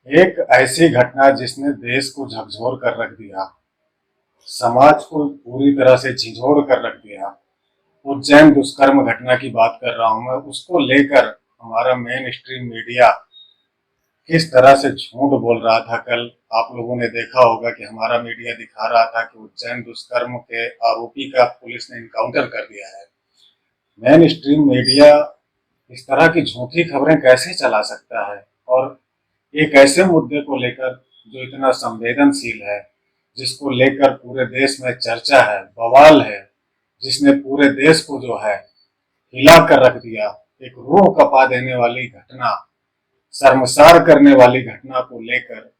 एक ऐसी घटना जिसने देश को झकझोर कर रख दिया, समाज को पूरी तरह से झिझोड़ कर रख दिया। उज्जैन दुष्कर्म घटना की बात कर रहा हूं मैं। उसको लेकर हमारा मेन स्ट्रीम मीडिया किस तरह से झूठ बोल रहा था। कल आप लोगों ने देखा होगा कि हमारा मीडिया दिखा रहा था कि उज्जैन दुष्कर्म के आरोपी का पुलिस ने इनकाउंटर कर दिया है। मेन स्ट्रीम मीडिया इस तरह की झूठी खबरें कैसे चला सकता है, और एक ऐसे मुद्दे को लेकर जो इतना संवेदनशील है, जिसको लेकर पूरे देश में चर्चा है, बवाल है, जिसने पूरे देश को जो है हिला कर रख दिया। एक रूह कपा देने वाली घटना, शर्मसार करने वाली घटना को लेकर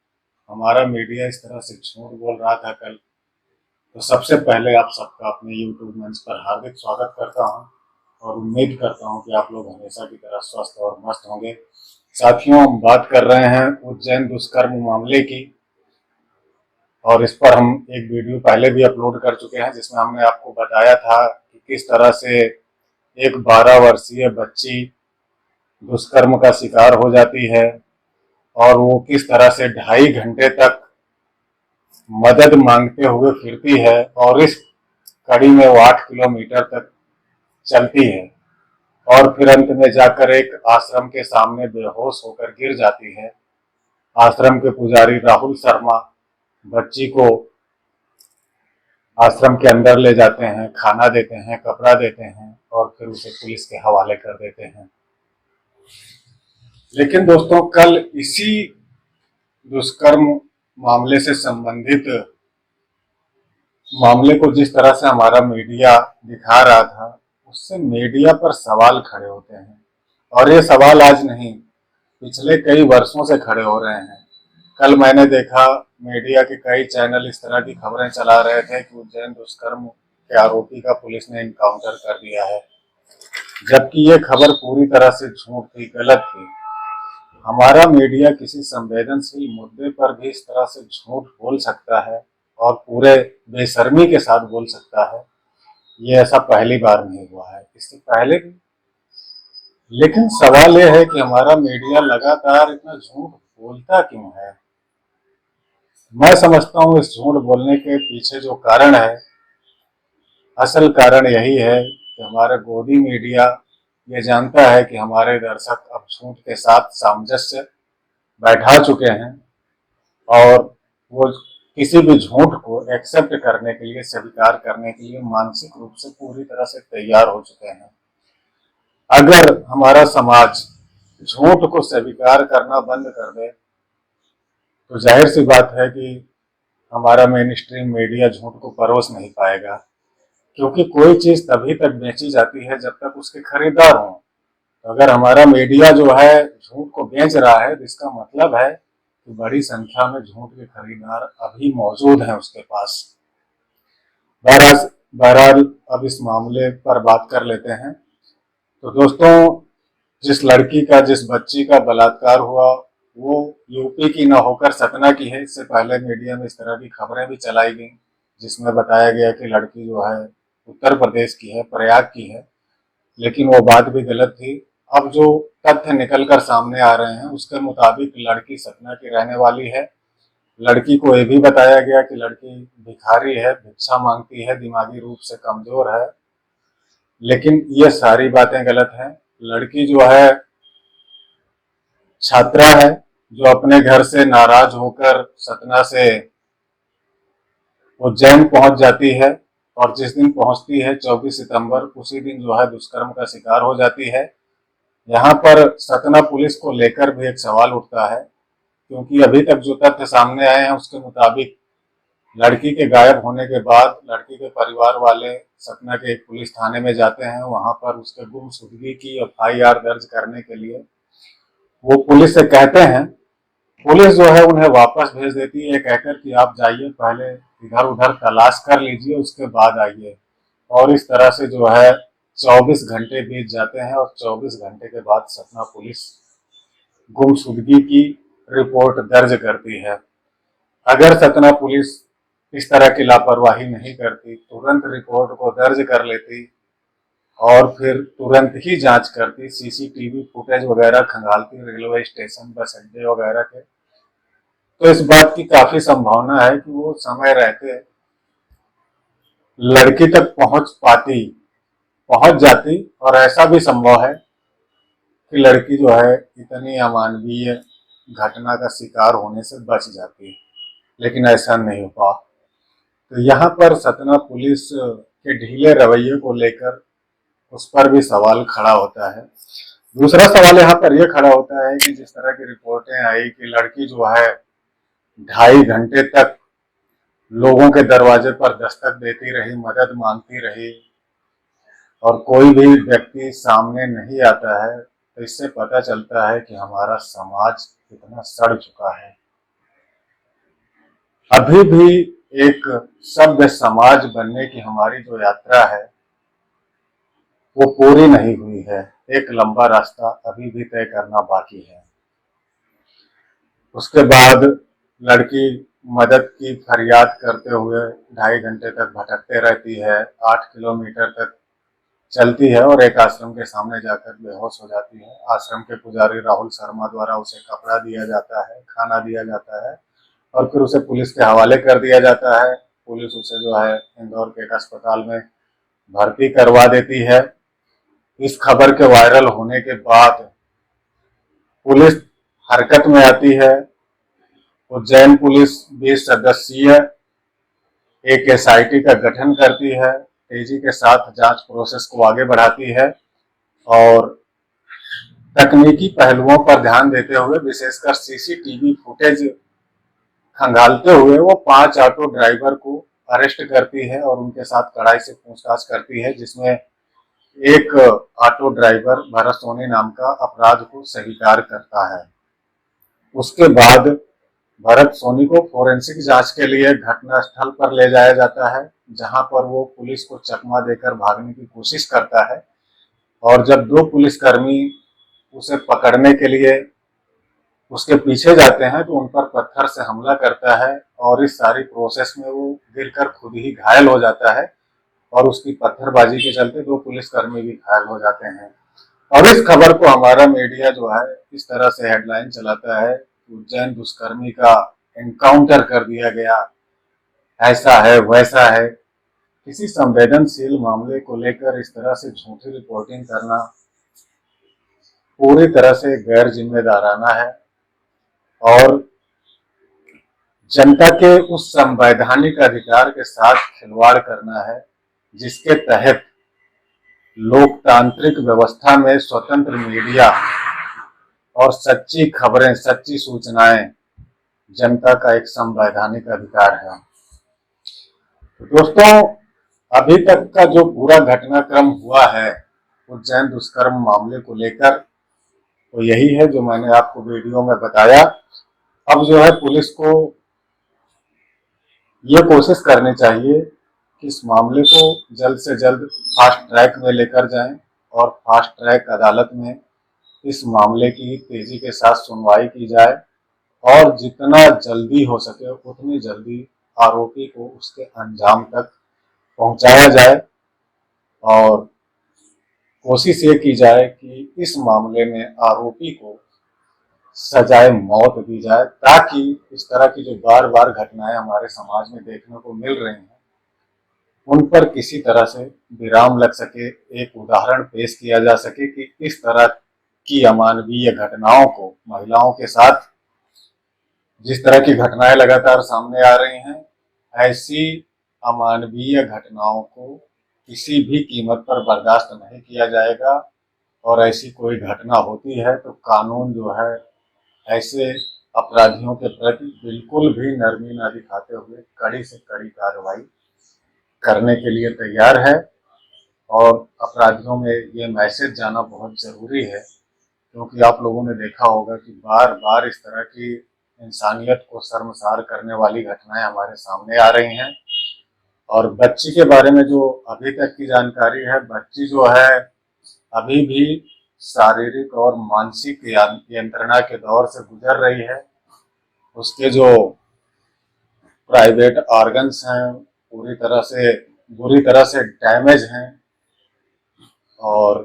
हमारा मीडिया इस तरह से झूठ बोल रहा था कल। तो सबसे पहले आप सबका अपने यूट्यूब मंच पर हार्दिक स्वागत करता हूं, और उम्मीद करता हूं कि आप लोग हमेशा की तरह स्वस्थ और मस्त होंगे। साथियों, हम बात कर रहे हैं उज्जैन दुष्कर्म मामले की, और इस पर हम एक वीडियो पहले भी अपलोड कर चुके हैं, जिसमें हमने आपको बताया था कि किस तरह से एक 12 वर्षीय बच्ची दुष्कर्म का शिकार हो जाती है, और वो किस तरह से 2.5 घंटे तक मदद मांगते हुए फिरती है, और इस कड़ी में वो 8 किलोमीटर तक चलती है, और फिर अंत में जाकर एक आश्रम के सामने बेहोश होकर गिर जाती है। आश्रम के पुजारी राहुल शर्मा बच्ची को आश्रम के अंदर ले जाते हैं, खाना देते हैं, कपड़ा देते हैं, और फिर उसे पुलिस के हवाले कर देते हैं। लेकिन दोस्तों, कल इसी दुष्कर्म मामले से संबंधित मामले को जिस तरह से हमारा मीडिया दिखा रहा था, उससे मीडिया पर सवाल खड़े होते हैं। और ये सवाल आज नहीं, पिछले कई वर्षों से खड़े हो रहे हैं। कल मैंने देखा मीडिया के कई चैनल इस तरह की खबरें चला रहे थे कि उज्जैन दुष्कर्म के आरोपी का पुलिस ने इनकाउंटर कर दिया है, जबकि ये खबर पूरी तरह से झूठ थी, गलत थी। हमारा मीडिया किसी संवेदनशील मुद्दे पर भी इस तरह से झूठ बोल सकता है, और पूरे बेशर्मी के साथ बोल सकता है। ये ऐसा पहली बार नहीं हुआ है, इससे पहले भी। लेकिन सवाल यह है कि हमारा मीडिया लगातार इतना झूठ बोलता क्यों है। मैं समझता हूँ इस झूठ बोलने के पीछे जो कारण है, असल कारण यही है कि हमारा गोदी मीडिया ये जानता है कि हमारे दर्शक अब झूठ के साथ सामंजस्य बैठा चुके हैं, और वो किसी भी झूठ को एक्सेप्ट करने के लिए, स्वीकार करने के लिए मानसिक रूप से पूरी तरह से तैयार हो चुके हैं। अगर हमारा समाज झूठ को स्वीकार करना बंद कर दे, तो जाहिर सी बात है कि हमारा मेन स्ट्रीम मीडिया झूठ को परोस नहीं पाएगा। क्योंकि कोई चीज तभी तक बेची जाती है जब तक उसके खरीदार हों। तो अगर हमारा मीडिया जो है झूठ को बेच रहा है, तो इसका मतलब है कि बड़ी संख्या में झूठ के खरीदार अभी मौजूद हैं उसके पास। बहरहाल बहरहाल अब इस मामले पर बात कर लेते हैं। तो दोस्तों, जिस लड़की का, जिस बच्ची का बलात्कार हुआ, वो यूपी की न होकर सतना की है। इससे पहले मीडिया में इस तरह की खबरें भी चलाई गई, जिसमें बताया गया कि लड़की जो है उत्तर प्रदेश की है, प्रयाग की है। लेकिन वो बात भी गलत थी। अब जो तथ्य निकलकर सामने आ रहे हैं, उसके मुताबिक लड़की सतना की रहने वाली है। लड़की को ये भी बताया गया कि लड़की भिखारी है, भिक्षा मांगती है, दिमागी रूप से कमजोर है। लेकिन ये सारी बातें गलत हैं। लड़की जो है छात्रा है, जो अपने घर से नाराज होकर सतना से उज्जैन पहुंच जाती है, और जिस दिन पहुंचती है 24 सितंबर, उसी दिन जो है दुष्कर्म का शिकार हो जाती है। यहाँ पर सतना पुलिस को लेकर भी एक सवाल उठता है, क्योंकि अभी तक जो तथ्य सामने आए हैं उसके मुताबिक लड़की के गायब होने के बाद लड़की के परिवार वाले सतना के एक पुलिस थाने में जाते हैं। वहां पर उसके गुमशुदगी की एफआईआर दर्ज करने के लिए वो पुलिस से कहते हैं। पुलिस जो है उन्हें वापस भेज देती है, कहकर कि आप जाइए, पहले इधर उधर तलाश कर लीजिए, उसके बाद आइए। और इस तरह से जो है 24 घंटे बीत जाते हैं, और 24 घंटे के बाद सतना पुलिस गुमशुदगी की रिपोर्ट दर्ज करती है। अगर सतना पुलिस इस तरह की लापरवाही नहीं करती, तुरंत रिपोर्ट को दर्ज कर लेती, और फिर तुरंत ही जांच करती, सीसीटीवी फुटेज वगैरह खंगालती रेलवे स्टेशन, बस अड्डे वगैरह के, तो इस बात की काफी संभावना है कि वो समय रहते लड़की तक पहुंच जाती, और ऐसा भी संभव है कि लड़की जो है इतनी अमानवीय घटना का शिकार होने से बच जाती, लेकिन ऐसा नहीं हुआ। तो यहाँ पर सतना पुलिस के ढीले रवैये को लेकर उस पर भी सवाल खड़ा होता है। दूसरा सवाल यहाँ पर यह खड़ा होता है कि जिस तरह की रिपोर्टें आई कि लड़की जो है 2.5 घंटे तक लोगों के दरवाजे पर दस्तक देती रही, मदद मांगती रही, और कोई भी व्यक्ति सामने नहीं आता है, तो इससे पता चलता है कि हमारा समाज कितना सड़ चुका है। अभी भी एक सभ्य समाज बनने की हमारी जो यात्रा है वो पूरी नहीं हुई है। एक लंबा रास्ता अभी भी तय करना बाकी है। उसके बाद लड़की मदद की फरियाद करते हुए 2.5 घंटे तक भटकते रहती है, 8 किलोमीटर तक चलती है और एक आश्रम के सामने जाकर बेहोश हो जाती है। आश्रम के पुजारी राहुल शर्मा द्वारा उसे कपड़ा दिया जाता है, खाना दिया जाता है, और फिर उसे पुलिस के हवाले कर दिया जाता है। पुलिस उसे जो है इंदौर के एक अस्पताल में भर्ती करवा देती है। इस खबर के वायरल होने के बाद पुलिस हरकत में आती है। उज्जैन पुलिस 20 सदस्यीय एक एसआईटी का गठन करती है, तेजी के साथ जांच प्रोसेस को आगे बढ़ाती है, और तकनीकी पहलुओं पर ध्यान देते हुए विशेषकर सीसीटीवी फुटेज खंगालते हुए वो 5 ऑटो ड्राइवर को अरेस्ट करती है और उनके साथ कड़ाई से पूछताछ करती है, जिसमें एक ऑटो ड्राइवर भरत सोनी नाम का अपराध को स्वीकार करता है। उसके बाद भरत सोनी को फोरेंसिक जांच के लिए घटना स्थल पर ले जाया जाता है, जहां पर वो पुलिस को चकमा देकर भागने की कोशिश करता है, और जब 2 पुलिसकर्मी उसे पकड़ने के लिए उसके पीछे जाते हैं तो उन पर पत्थर से हमला करता है, और इस सारी प्रोसेस में वो गिरकर खुद ही घायल हो जाता है, और उसकी पत्थरबाजी के चलते 2 पुलिसकर्मी भी घायल हो जाते हैं। और इस खबर को हमारा मीडिया जो है इस तरह से हेडलाइन चलाता है, उज्जैन दुष्कर्मी का एनकाउंटर कर दिया गया, ऐसा है वैसा है। किसी संवेदनशील मामले को लेकर इस तरह से झूठी रिपोर्टिंग करना पूरी तरह से गैर जिम्मेदाराना है, और जनता के उस संवैधानिक अधिकार के साथ खिलवाड़ करना है जिसके तहत लोकतांत्रिक व्यवस्था में स्वतंत्र मीडिया और सच्ची खबरें, सच्ची सूचनाएं जनता का एक संवैधानिक अधिकार है। तो दोस्तों, अभी तक का जो पूरा घटनाक्रम हुआ है उज्जैन दुष्कर्म मामले को लेकर, तो यही है जो मैंने आपको वीडियो में बताया। अब जो है पुलिस को ये कोशिश करनी चाहिए कि इस मामले को जल्द से जल्द फास्ट ट्रैक में लेकर जाएं, और फास्ट ट्रैक अदालत में इस मामले की तेजी के साथ सुनवाई की जाए, और जितना जल्दी हो सके उतनी जल्दी आरोपी को उसके अंजाम तक पहुंचाया जाए, और कोशिश ये की जाए कि इस मामले में आरोपी को सजाए मौत दी जाए, ताकि इस तरह की जो बार बार घटनाएं हमारे समाज में देखने को मिल रही हैं उन पर किसी तरह से विराम लग सके, एक उदाहरण पेश किया जा सके कि इस तरह की अमानवीय घटनाओं को, महिलाओं के साथ जिस तरह की घटनाएं लगातार सामने आ रही हैं, ऐसी अमानवीय घटनाओं को किसी भी कीमत पर बर्दाश्त नहीं किया जाएगा, और ऐसी कोई घटना होती है तो कानून जो है ऐसे अपराधियों के प्रति बिल्कुल भी नरमी न दिखाते हुए कड़ी से कड़ी कार्रवाई करने के लिए तैयार है। और अपराधियों में ये मैसेज जाना बहुत ज़रूरी है, क्योंकि आप लोगों ने देखा होगा कि बार बार इस तरह की इंसानियत को शर्मसार करने वाली घटनाएं हमारे सामने आ रही हैं। और बच्ची के बारे में जो अभी तक की जानकारी है, बच्ची जो है अभी भी शारीरिक और मानसिक यंत्रणा के दौर से गुजर रही है। उसके जो प्राइवेट ऑर्गन्स हैं बुरी तरह से डैमेज हैं, और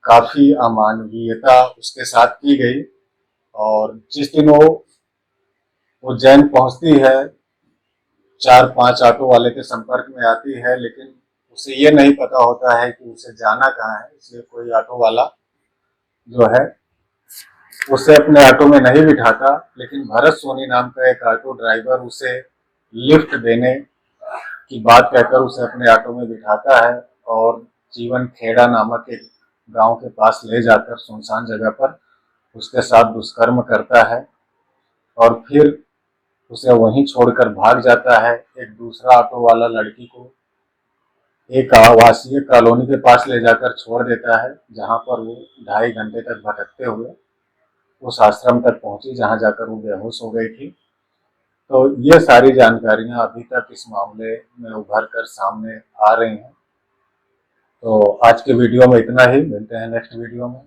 काफी अमानवीयता उसके साथ की गई। और जिस दिन वो उज्जैन पहुंचती है, 4-5 ऑटो वाले के संपर्क में आती है, लेकिन उसे ये नहीं पता होता है कि उसे जाना कहाँ है। इसलिए कोई ऑटो वाला जो है उसे अपने ऑटो में नहीं बिठाता, लेकिन भरत सोनी नाम का एक ऑटो ड्राइवर उसे लिफ्ट देने की बात कहकर उसे अपने ऑटो में बिठाता है और जीवन खेड़ा नामक एक गांव के पास ले जाकर सुनसान जगह पर उसके साथ दुष्कर्म करता है और फिर उसे वहीं छोड़कर भाग जाता है। एक दूसरा ऑटो वाला लड़की को एक आवासीय कॉलोनी के पास ले जाकर छोड़ देता है, जहां पर वो 2.5 घंटे तक भटकते हुए उस आश्रम तक पहुंची जहां जाकर वो बेहोश हो गई थी। तो ये सारी जानकारियां अभी तक इस मामले में उभर कर सामने आ रही हैं। तो आज के वीडियो में इतना ही, मिलते हैं नेक्स्ट वीडियो में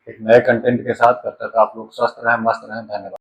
एक नए कंटेंट के साथ। तब तक आप लोग स्वस्थ रहें, मस्त रहें। धन्यवाद।